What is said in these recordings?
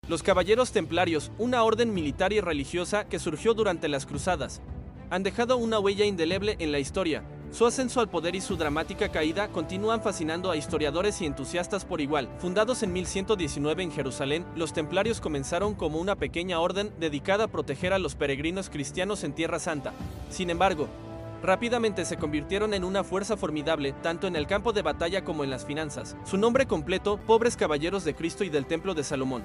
Los Caballeros Templarios, una orden militar y religiosa que surgió durante las Cruzadas, han dejado una huella indeleble en la historia. Su ascenso al poder y su dramática caída continúan fascinando a historiadores y entusiastas por igual. Fundados en 1119 en Jerusalén, los Templarios comenzaron como una pequeña orden dedicada a proteger a los peregrinos cristianos en Tierra Santa. Sin embargo, rápidamente se convirtieron en una fuerza formidable, tanto en el campo de batalla como en las finanzas. Su nombre completo, Pobres Caballeros de Cristo y del Templo de Salomón,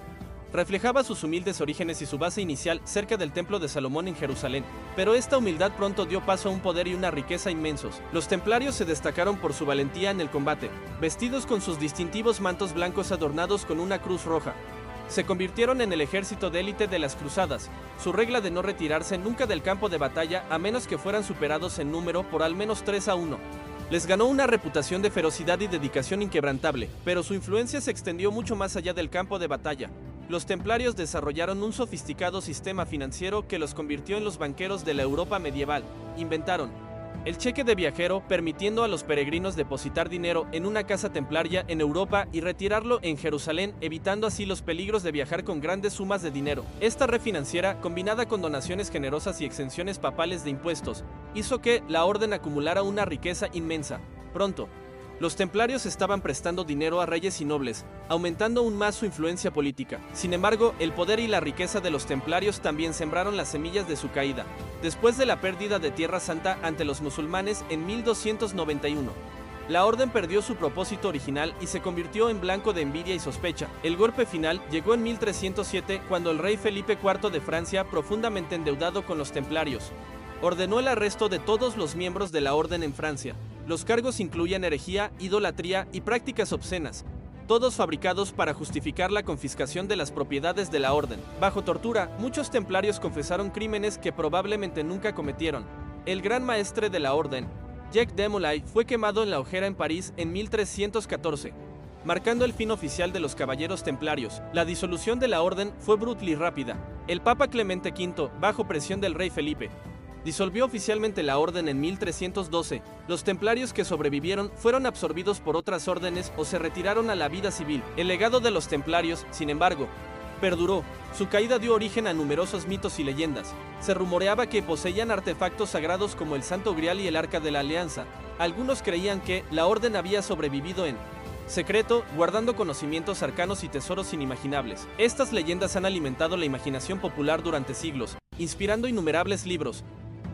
reflejaba sus humildes orígenes y su base inicial cerca del Templo de Salomón en Jerusalén, pero esta humildad pronto dio paso a un poder y una riqueza inmensos. Los templarios se destacaron por su valentía en el combate, vestidos con sus distintivos mantos blancos adornados con una cruz roja. Se convirtieron en el ejército de élite de las cruzadas, su regla de no retirarse nunca del campo de batalla a menos que fueran superados en número por al menos 3-1. Les ganó una reputación de ferocidad y dedicación inquebrantable, pero su influencia se extendió mucho más allá del campo de batalla. Los templarios desarrollaron un sofisticado sistema financiero que los convirtió en los banqueros de la Europa medieval. Inventaron el cheque de viajero, permitiendo a los peregrinos depositar dinero en una casa templaria en Europa y retirarlo en Jerusalén, evitando así los peligros de viajar con grandes sumas de dinero. Esta red financiera, combinada con donaciones generosas y exenciones papales de impuestos, hizo que la orden acumulara una riqueza inmensa. Pronto, los templarios estaban prestando dinero a reyes y nobles, aumentando aún más su influencia política. Sin embargo, el poder y la riqueza de los templarios también sembraron las semillas de su caída. Después de la pérdida de Tierra Santa ante los musulmanes en 1291, la orden perdió su propósito original y se convirtió en blanco de envidia y sospecha. El golpe final llegó en 1307 cuando el rey Felipe IV de Francia, profundamente endeudado con los templarios, ordenó el arresto de todos los miembros de la orden en Francia. Los cargos incluían herejía, idolatría y prácticas obscenas, todos fabricados para justificar la confiscación de las propiedades de la orden. Bajo tortura, muchos templarios confesaron crímenes que probablemente nunca cometieron. El gran maestre de la orden, Jacques de Molay, fue quemado en la hoguera en París en 1314, marcando el fin oficial de los caballeros templarios. La disolución de la orden fue brutal y rápida. El Papa Clemente V, bajo presión del rey Felipe, disolvió oficialmente la orden en 1312. Los templarios que sobrevivieron fueron absorbidos por otras órdenes o se retiraron a la vida civil. El legado de los templarios, sin embargo, perduró. Su caída dio origen a numerosos mitos y leyendas. Se rumoreaba que poseían artefactos sagrados como el Santo Grial y el Arca de la Alianza. Algunos creían que la orden había sobrevivido en secreto, guardando conocimientos arcanos y tesoros inimaginables. Estas leyendas han alimentado la imaginación popular durante siglos, inspirando innumerables libros,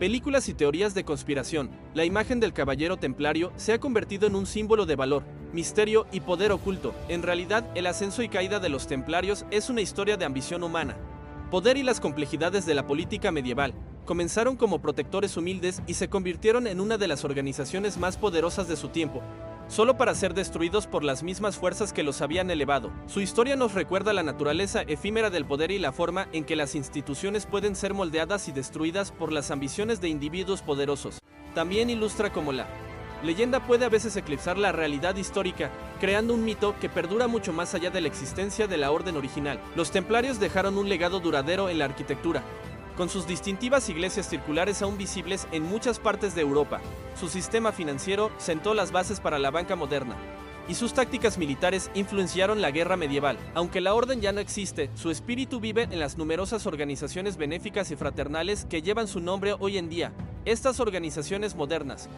películas y teorías de conspiración. La imagen del caballero templario se ha convertido en un símbolo de valor, misterio y poder oculto. En realidad, el ascenso y caída de los templarios es una historia de ambición humana, poder y las complejidades de la política medieval. Comenzaron como protectores humildes y se convirtieron en una de las organizaciones más poderosas de su tiempo, solo para ser destruidos por las mismas fuerzas que los habían elevado. Su historia nos recuerda la naturaleza efímera del poder y la forma en que las instituciones pueden ser moldeadas y destruidas por las ambiciones de individuos poderosos. También ilustra cómo la leyenda puede a veces eclipsar la realidad histórica, creando un mito que perdura mucho más allá de la existencia de la orden original. Los templarios dejaron un legado duradero en la arquitectura, con sus distintivas iglesias circulares aún visibles en muchas partes de Europa. Su sistema financiero sentó las bases para la banca moderna, y sus tácticas militares influenciaron la guerra medieval. Aunque la orden ya no existe, su espíritu vive en las numerosas organizaciones benéficas y fraternales que llevan su nombre hoy en día. Estas organizaciones modernas,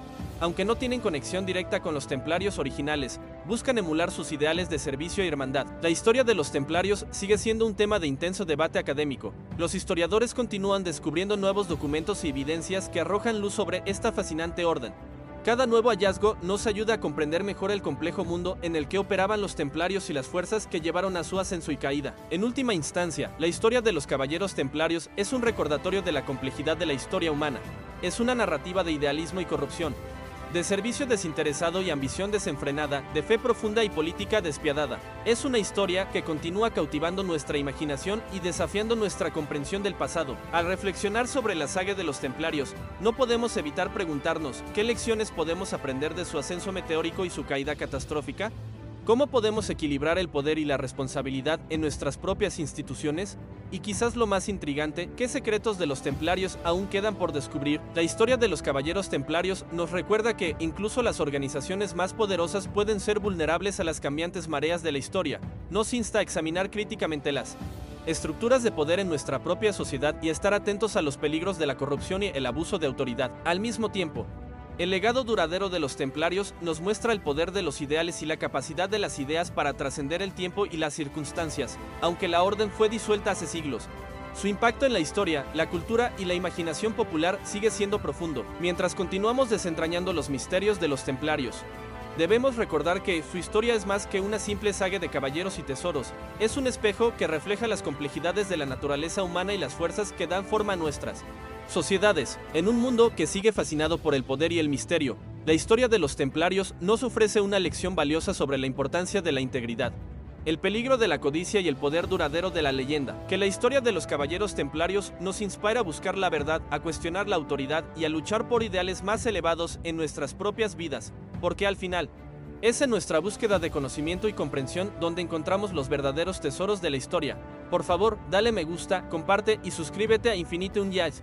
aunque no tienen conexión directa con los templarios originales, buscan emular sus ideales de servicio y hermandad. La historia de los templarios sigue siendo un tema de intenso debate académico. Los historiadores continúan descubriendo nuevos documentos y evidencias que arrojan luz sobre esta fascinante orden. Cada nuevo hallazgo nos ayuda a comprender mejor el complejo mundo en el que operaban los templarios y las fuerzas que llevaron a su ascenso y caída. En última instancia, la historia de los caballeros templarios es un recordatorio de la complejidad de la historia humana. Es una narrativa de idealismo y corrupción, de servicio desinteresado y ambición desenfrenada, de fe profunda y política despiadada. Es una historia que continúa cautivando nuestra imaginación y desafiando nuestra comprensión del pasado. Al reflexionar sobre la saga de los templarios, no podemos evitar preguntarnos, ¿qué lecciones podemos aprender de su ascenso meteórico y su caída catastrófica? ¿Cómo podemos equilibrar el poder y la responsabilidad en nuestras propias instituciones? Y quizás lo más intrigante, ¿qué secretos de los templarios aún quedan por descubrir? La historia de los caballeros templarios nos recuerda que incluso las organizaciones más poderosas pueden ser vulnerables a las cambiantes mareas de la historia. Nos insta a examinar críticamente las estructuras de poder en nuestra propia sociedad y estar atentos a los peligros de la corrupción y el abuso de autoridad. Al mismo tiempo, el legado duradero de los templarios nos muestra el poder de los ideales y la capacidad de las ideas para trascender el tiempo y las circunstancias. Aunque la orden fue disuelta hace siglos, su impacto en la historia, la cultura y la imaginación popular sigue siendo profundo. Mientras continuamos desentrañando los misterios de los templarios, debemos recordar que su historia es más que una simple saga de caballeros y tesoros. Es un espejo que refleja las complejidades de la naturaleza humana y las fuerzas que dan forma a nuestras sociedades. En un mundo que sigue fascinado por el poder y el misterio, la historia de los templarios nos ofrece una lección valiosa sobre la importancia de la integridad, el peligro de la codicia y el poder duradero de la leyenda. Que la historia de los caballeros templarios nos inspira a buscar la verdad, a cuestionar la autoridad y a luchar por ideales más elevados en nuestras propias vidas, porque al final, es en nuestra búsqueda de conocimiento y comprensión donde encontramos los verdaderos tesoros de la historia. Por favor, dale me gusta, comparte y suscríbete a Infinitum Jazz.